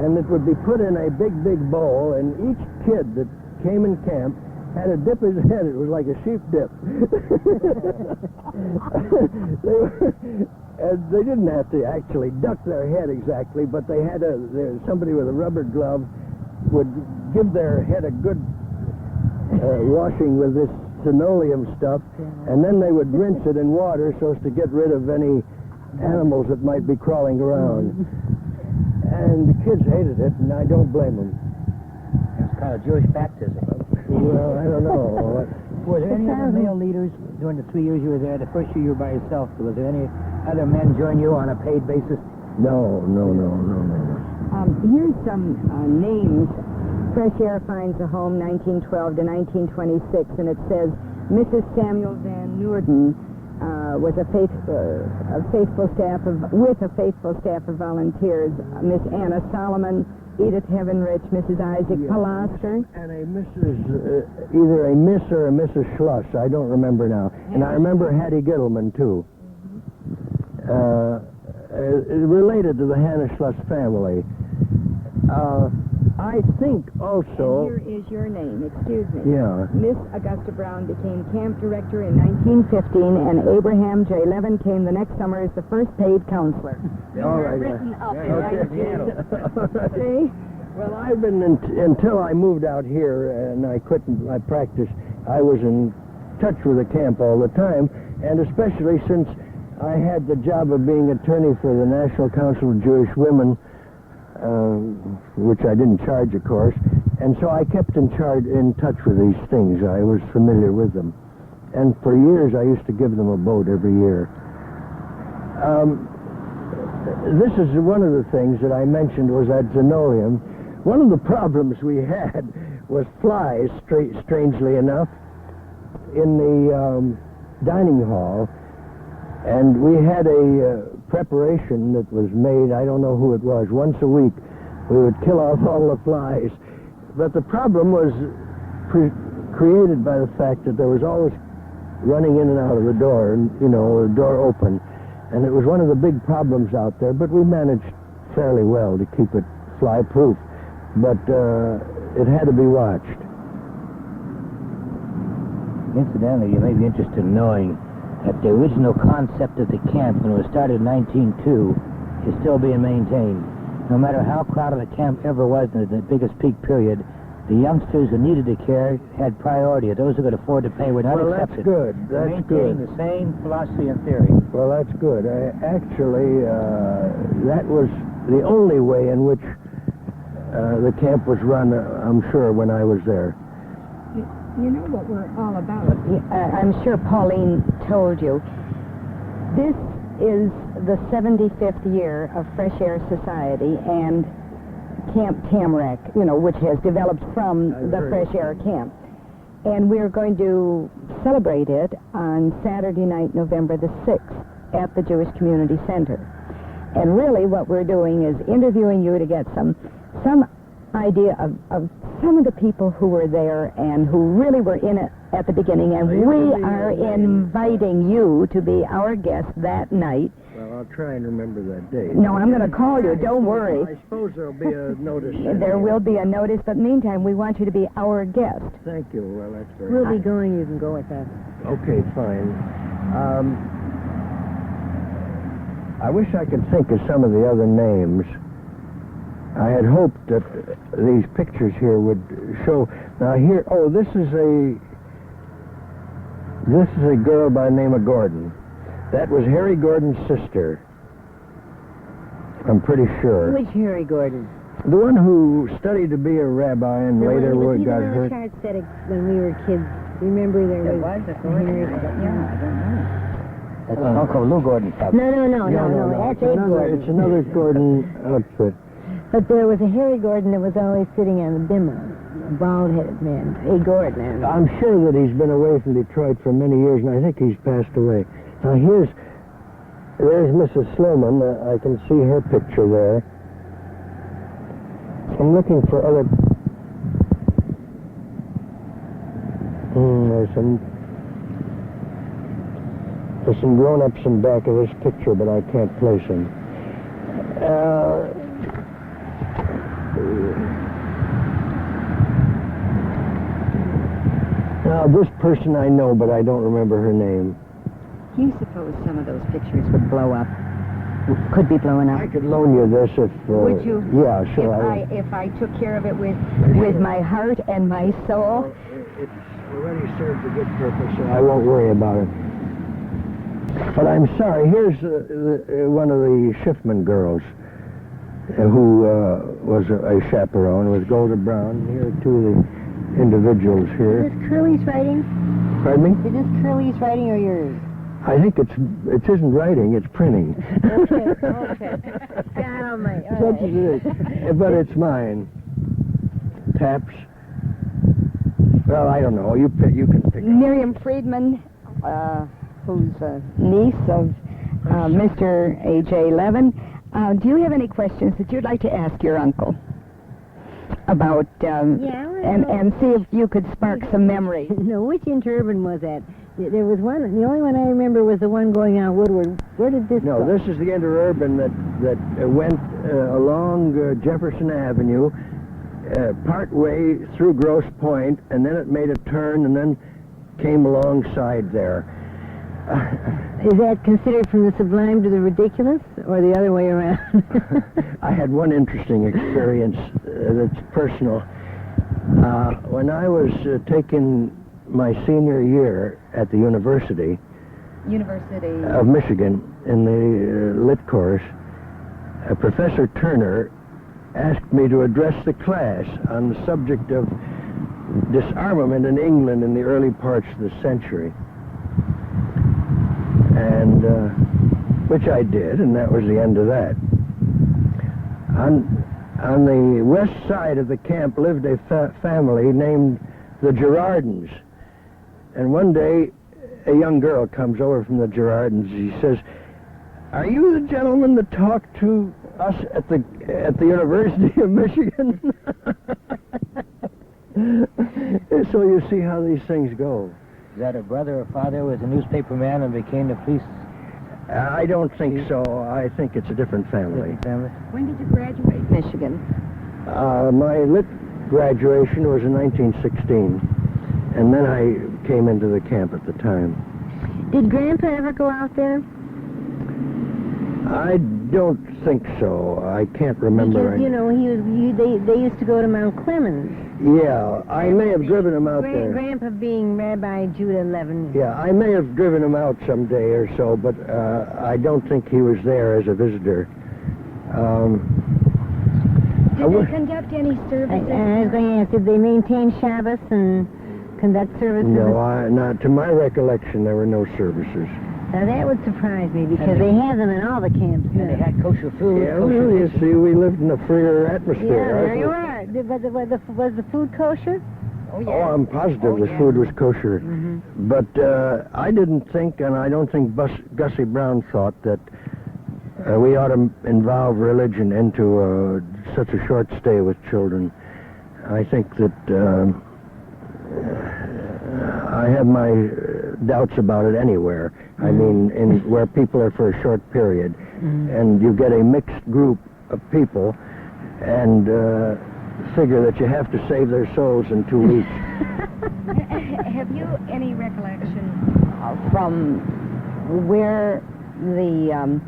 S1: And it would be put in a big, big bowl, and each kid that came in camp had to dip his head. It was like a sheep dip. They didn't have to actually duck their head exactly, but they had somebody with a rubber glove would give their head a good washing with this linoleum stuff, and then they would rinse it in water so as to get rid of any animals that might be crawling around. And the kids hated it, and I don't blame them.
S4: It's called Jewish baptism.
S1: Well, I don't know.
S4: Were there any other male leaders during the 3 years you were there? The first year you were by yourself. Was there any other men join you on a paid basis?
S1: No.
S2: Here's some names. Fresh Air finds a home 1912 to 1926, and it says Mrs. Samuel Van Noorden was a faithful staff of volunteers. Miss Anna Solomon, Edith Heavenrich, Mrs. Isaac Palaster.
S1: And a Mrs. Either a Miss or a Mrs. Schluss. I don't remember now. And I remember Hattie Gittleman, too. Related to the Hannah Schluss family. I think also...
S2: And here is your name, excuse me.
S1: Yeah.
S2: Miss Augusta Brown became camp director in 1915, and Abraham J. Levin came the next summer as the first paid counselor.
S1: All right.
S2: Written up.
S1: See? Well, I've been, until I moved out here and I quit my practice, I was in touch with the camp all the time, and especially since I had the job of being attorney for the National Council of Jewish Women, which I didn't charge, of course, and so I kept in touch with these things. I was familiar with them. And for years, I used to give them a boat every year. This is one of the things that I mentioned was that linoleum. One of the problems we had was flies, strangely enough, in the dining hall. And we had a preparation that was made, I don't know who it was, once a week. We would kill off all the flies. But the problem was created by the fact that there was always running in and out of the door, and, the door open. And it was one of the big problems out there, but we managed fairly well to keep it fly-proof. But it had to be watched.
S4: Incidentally, you may be interested in knowing that the original concept of the camp, when it was started in 1902, is still being maintained. No matter how crowded the camp ever was in the biggest peak period, the youngsters who needed the care had priority. Those who could afford to pay were not accepted.
S1: Well, that's good. That's good.
S4: Maintaining the same philosophy and theory.
S1: Well, that's good. Actually, that was the only way in which the camp was run, I'm sure, when I was there.
S2: You know what we're all about. I'm sure Pauline told you. This is the 75th year of Fresh Air Society and Camp Tamarack, which has developed from the Fresh Air Camp. And we're going to celebrate it on Saturday night, November the 6th, at the Jewish Community Center. And really what we're doing is interviewing you to get some idea of some of the people who were there and who really were in it at the beginning, and we are inviting you to be our guest that night.
S1: Well, I'll try and remember that date.
S2: No, I'm going to call you, don't worry.
S1: I suppose there'll be a notice.
S2: There will be a notice, but meantime, we want you to be our guest.
S1: Thank you. Well, that's very
S3: We'll be going, you can go with us.
S1: Okay, fine. I wish I could think of some of the other names. I had hoped that these pictures here would show. Now here, this is a girl by the name of Gordon. That was Harry Gordon's sister. I'm pretty sure.
S3: Which Harry Gordon?
S1: The one who studied to be a rabbi and later got hurt.
S3: Charts that when we were kids. Remember there was
S2: a Gordon. I don't know.
S4: That's Uncle Lou Gordon's house.
S3: No. That's Abe Gordon.
S1: It's another Gordon outfit.
S3: But there was a Harry Gordon that was always sitting on the bimmer. A bald-headed man. A Gordon.
S1: I'm sure that he's been away from Detroit for many years, and I think he's passed away. Now there's Mrs. Sloman. I can see her picture there. I'm looking for other... there's some grown-ups in back of this picture, but I can't place them. Now, this person I know, but I don't remember her name.
S2: Do you suppose some of those pictures would blow up? Could be blowing up?
S1: I could loan you this if...
S2: Would you?
S1: Yeah, sure.
S2: If I took care of it with my heart and my soul?
S1: It's already served a good purpose, so I won't worry about it. But I'm sorry, here's one of the Schiffman girls who was a chaperone with Golda Brown. Here are two of the individuals here.
S3: Is this Curly's writing?
S1: Pardon me?
S3: Is this Curly's writing or yours?
S1: I think it isn't writing, it's printing.
S3: Okay. God almighty.
S1: Such as it is. But it's mine. Taps. Well, I don't know. You can pick.
S2: Miriam Friedman, who's a niece of Mr. A.J. Levin. Do you have any questions that you'd like to ask your uncle about, and see if you could spark some memory?
S3: No, which interurban was that? There was one, the only one I remember was the one going on Woodward. Where did this go?
S1: No, this is the interurban that went along Jefferson Avenue, part way through Grosse Pointe, and then it made a turn and then came alongside there.
S3: Is that considered from the sublime to the ridiculous, or the other way around?
S1: I had one interesting experience that's personal. When I was taking my senior year at the University of Michigan in the lit course, Professor Turner asked me to address the class on the subject of disarmament in England in the early parts of the century. And which I did, and that was the end of that. On the west side of the camp lived a family named the Girardins. And one day, a young girl comes over from the Girardins. She says, "Are you the gentleman that talked to us at the University of Michigan?" So you see how these things go.
S4: Is that a brother or father who was a newspaper man and became the police?
S1: I don't think so. I think it's a different family.
S2: When did you graduate Michigan?
S1: My lit graduation was in 1916, and then I came into the camp at the time.
S3: Did Grandpa ever go out there?
S1: I don't think so. I can't remember.
S3: Because, you know, they used to go to Mount Clemens.
S1: Yeah, I may have driven him out there.
S3: Grandpa being Rabbi Judah Levin.
S1: Yeah, I may have driven him out someday or so, but I don't think he was there as a visitor.
S2: Did they conduct any services?
S3: I was going to ask, did they maintain Shabbos and conduct services?
S1: No, not to my recollection, there were no services.
S3: Now that would surprise me, because they have them in all the camps.
S4: And they had kosher food.
S1: Yeah, well, you see, we lived in a freer atmosphere.
S3: Yeah, there you are. Was the food kosher?
S2: Oh, yeah.
S1: Oh, I'm positive the food was kosher.
S3: Mm-hmm.
S1: But I didn't think, and I don't think Gussie Brown thought, that we ought to involve religion into such a short stay with children. I think that I have my doubts about it anywhere. I mean, where people are for a short period, and you get a mixed group of people, and figure that you have to save their souls in 2 weeks.
S2: Have you any recollection from where the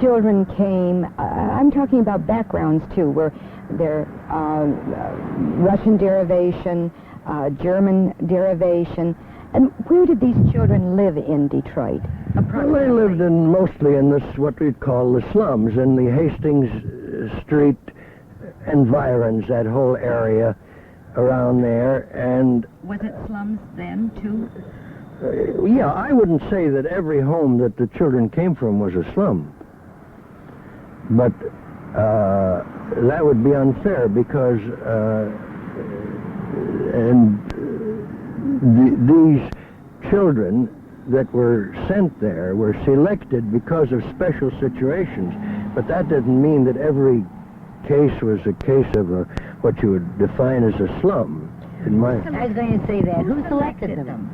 S2: children came? I'm talking about backgrounds too, where they're Russian derivation, German derivation. And where did these children live in Detroit?
S1: Well, they lived mostly in this, what we'd call the slums, in the Hastings Street environs, that whole area around there. And
S2: Was it slums then, too?
S1: yeah, I wouldn't say that every home that the children came from was a slum. But that would be unfair because these children that were sent there were selected because of special situations. But that doesn't mean that every case was a case of what you would define as a slum.
S3: I was going to say that. Who selected them?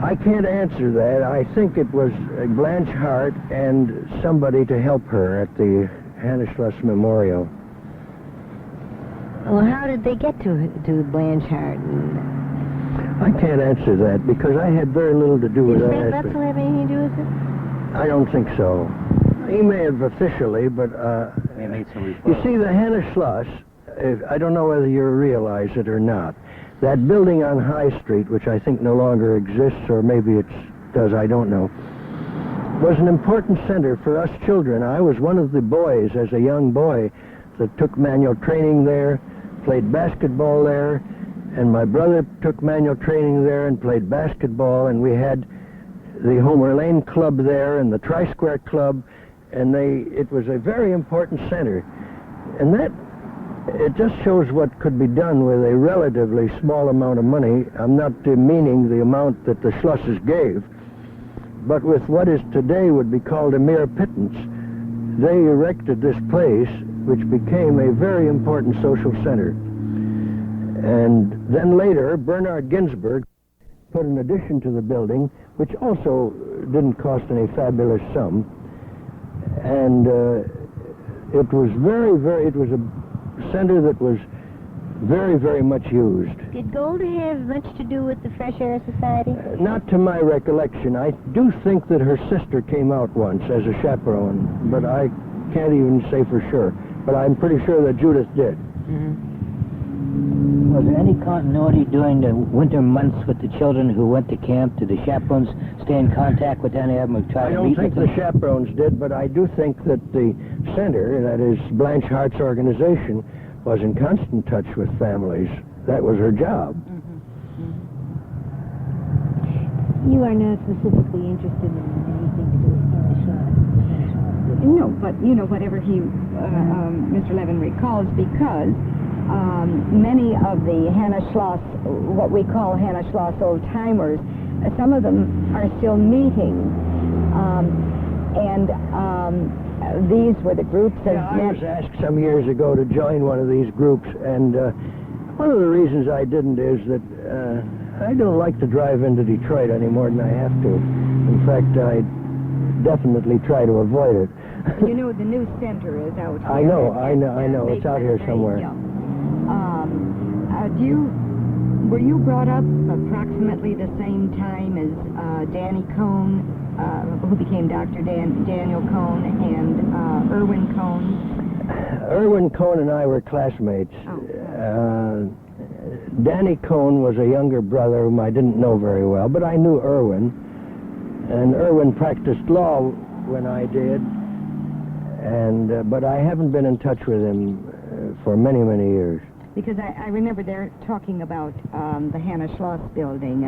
S1: I can't answer that. I think it was Blanche Hart and somebody to help her at the Hannah Schloss Memorial.
S3: Well, how did they get to Blanche Hart?
S1: I can't answer that because I had very little to do with
S3: Did
S1: that.
S3: Frank Wetzel have anything to do with it?
S1: I don't think so. He may have officially, but
S4: They made some
S1: you
S4: referrals.
S1: see, the Hannah Schloss, I don't know whether you realize it or not, that building on High Street, which I think no longer exists, or maybe it does, I don't know, was an important center for us children. I was one of the boys, as a young boy, that took manual training there, played basketball there, and my brother took manual training there and played basketball, and we had the Homer Lane Club there and the Tri-Square Club, and it was a very important center. And that, it just shows what could be done with a relatively small amount of money. I'm not demeaning the amount that the Schlosses gave, but with what is today would be called a mere pittance, they erected this place, which became a very important social center. And then later, Bernard Ginsberg put an addition to the building, which also didn't cost any fabulous sum. And it was it was a center that was very, very much used.
S3: Did Golda have much to do with the Fresh Air Society?
S1: Not to my recollection. I do think that her sister came out once as a chaperone, but I can't even say for sure. But I'm pretty sure that Judith did.
S4: Was there any continuity during the winter months with the children who went to camp? Did the chaperones stay in contact with any of them or try
S1: I
S4: to
S1: don't
S4: meet
S1: think
S4: with
S1: the
S4: them?
S1: chaperones did, but I do think that the center, that is Blanche Hart's organization, was in constant touch with families. That was her job.
S3: You are not specifically interested in anything to do with Hannah Schloss.
S2: No, but, you know, whatever Mr. Levin recalls, because many of the Hannah Schloss, what we call Hannah Schloss old-timers, some of them are still meeting. These were the groups that
S1: I was asked some years ago to join one of these groups, and one of the reasons I didn't is that I don't like to drive into Detroit any more than I have to. In fact, I definitely try to avoid it.
S2: You know, the new center is out here.
S1: I know. It's out here somewhere.
S2: Were you brought up approximately the same time as Danny Cohn, who became Dr. Daniel Cohn, and Irwin Cohn?
S1: Irwin Cohn and I were classmates.
S2: Oh.
S1: Danny Cohn was a younger brother whom I didn't know very well, but I knew Irwin. And Irwin practiced law when I did, but I haven't been in touch with him for many, many years.
S2: Because I remember they're talking about the Hannah Schloss building.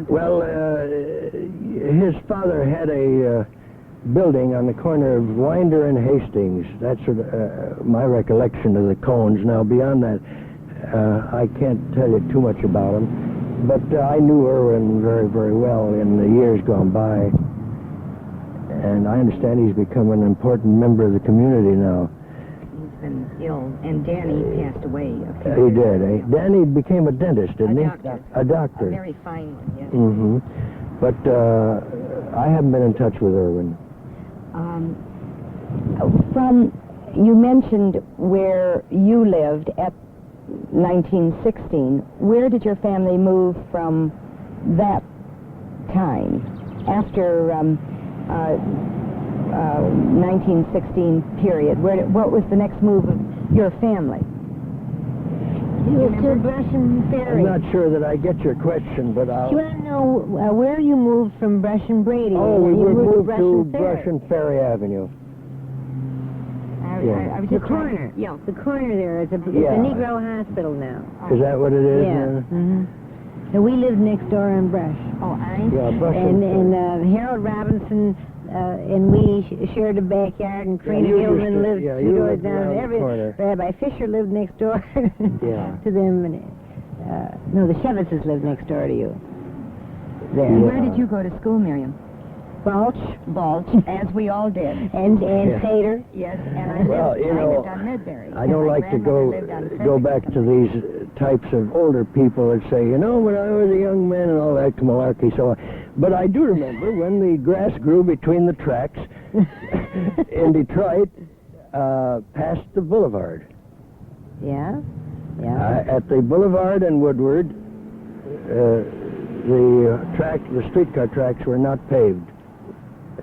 S1: Well, his father had a building on the corner of Winder and Hastings. That's my recollection of the Cohns. Now, beyond that, I can't tell you too much about them. But I knew Irwin very, very well in the years gone by. And I understand he's become an important member of the community now.
S2: He's been ill, and Danny passed away a few
S1: He
S2: years
S1: did, eh?
S2: ago.
S1: Danny became a dentist, didn't he?
S2: Doctor.
S1: A doctor.
S2: A very fine one, yes.
S1: Mm-hmm. But I haven't been in touch with Irwin.
S2: You mentioned where you lived at 1916. Where did your family move from that time? After 1916 period, what was the next move of your family?
S3: To Brush Ferry.
S1: I'm not sure that I get your question, but I'll...
S3: You want to know where you moved from Brush and Brady?
S1: Oh, we
S3: You
S1: moved to
S3: Brush and Ferry.
S1: Brush and Ferry Avenue. Yeah.
S2: I was
S3: The
S2: just trying to-
S3: corner.
S2: Yeah.
S3: The corner there is it's
S1: Yeah.
S3: a Negro hospital now.
S1: Is that what it is?
S3: Yeah. Mm-hmm. And we lived next door on Brush.
S2: Oh, I.
S1: Yeah, Brush
S3: And Harold Robinson and we shared a backyard, and Karina
S1: you used
S3: Hillman
S1: to-
S3: lived
S1: yeah,
S3: 2
S1: you
S3: doors
S1: lived around
S3: down.
S1: the corner.
S3: Rabbi Fisher lived next door
S1: Yeah.
S3: to them. And, no, the Chevises lived next door to you. There.
S1: Yeah.
S2: Where did you go to school, Miriam?
S3: Balch
S2: Balch, as we all did.
S3: and
S1: Yeah.
S3: Seder.
S2: Yes, and I
S1: Well,
S2: lived,
S1: you
S2: I
S1: know,
S2: lived on Medbury.
S1: I don't
S2: and my
S1: like to
S2: grandmother lived on
S1: go
S2: Frederick.
S1: back to these types of older people that say, you know, when I was a young man and all that malarkey. So, but I do remember when the grass grew between the tracks in Detroit, past the boulevard.
S3: Yeah. Yeah.
S1: At the boulevard and Woodward, the streetcar tracks were not paved.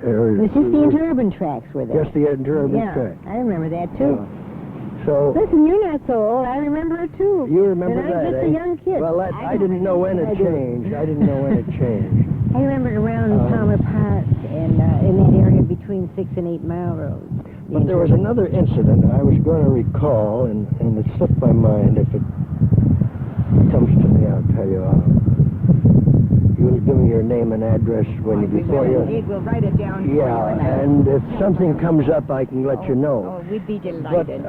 S3: It's just the interurban tracks were there.
S1: Just the interurban
S3: yeah,
S1: track.
S3: I remember that too.
S1: Yeah. So
S3: Listen, you're not so old. I remember it too.
S1: you remember
S3: and I
S1: that?
S3: was just
S1: eh?
S3: a young kid.
S1: Well, I didn't know when it
S3: I do.
S1: changed. I didn't know when it changed.
S3: I remember around Palmer Park and in that area between 6 and 8 Mile Road.
S1: But there was another incident I was going to recall, and it slipped my mind. If it comes to me, I'll tell you. You'll give me your name and address when before you.
S2: We'll write it down for you.
S1: Yeah, and if something comes up, I can let you know.
S2: Oh, we'd be
S1: But
S2: delighted.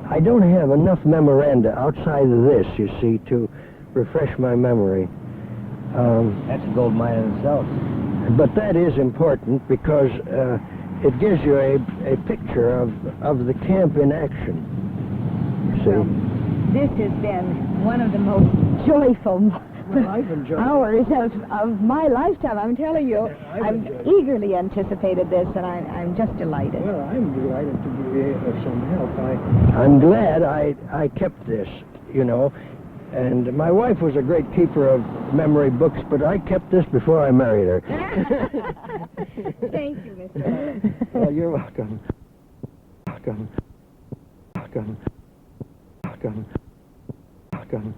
S1: I don't have enough memoranda outside of this, you see, to refresh my memory.
S4: That's a gold mine in itself.
S1: But that is important because it gives you a picture of the camp in action.
S2: Well,
S1: See?
S2: this has been one of the most joyful
S1: I've enjoyed
S2: hours of my lifetime. I'm telling you, I've eagerly anticipated this, and I'm just delighted.
S1: Well, I'm delighted to be of some help. I'm glad I kept this, you know. And my wife was a great keeper of memory books, but I kept this before I married her.
S2: Thank you, Mr.
S1: Well, you're welcome. Welcome. Welcome. Welcome. Welcome.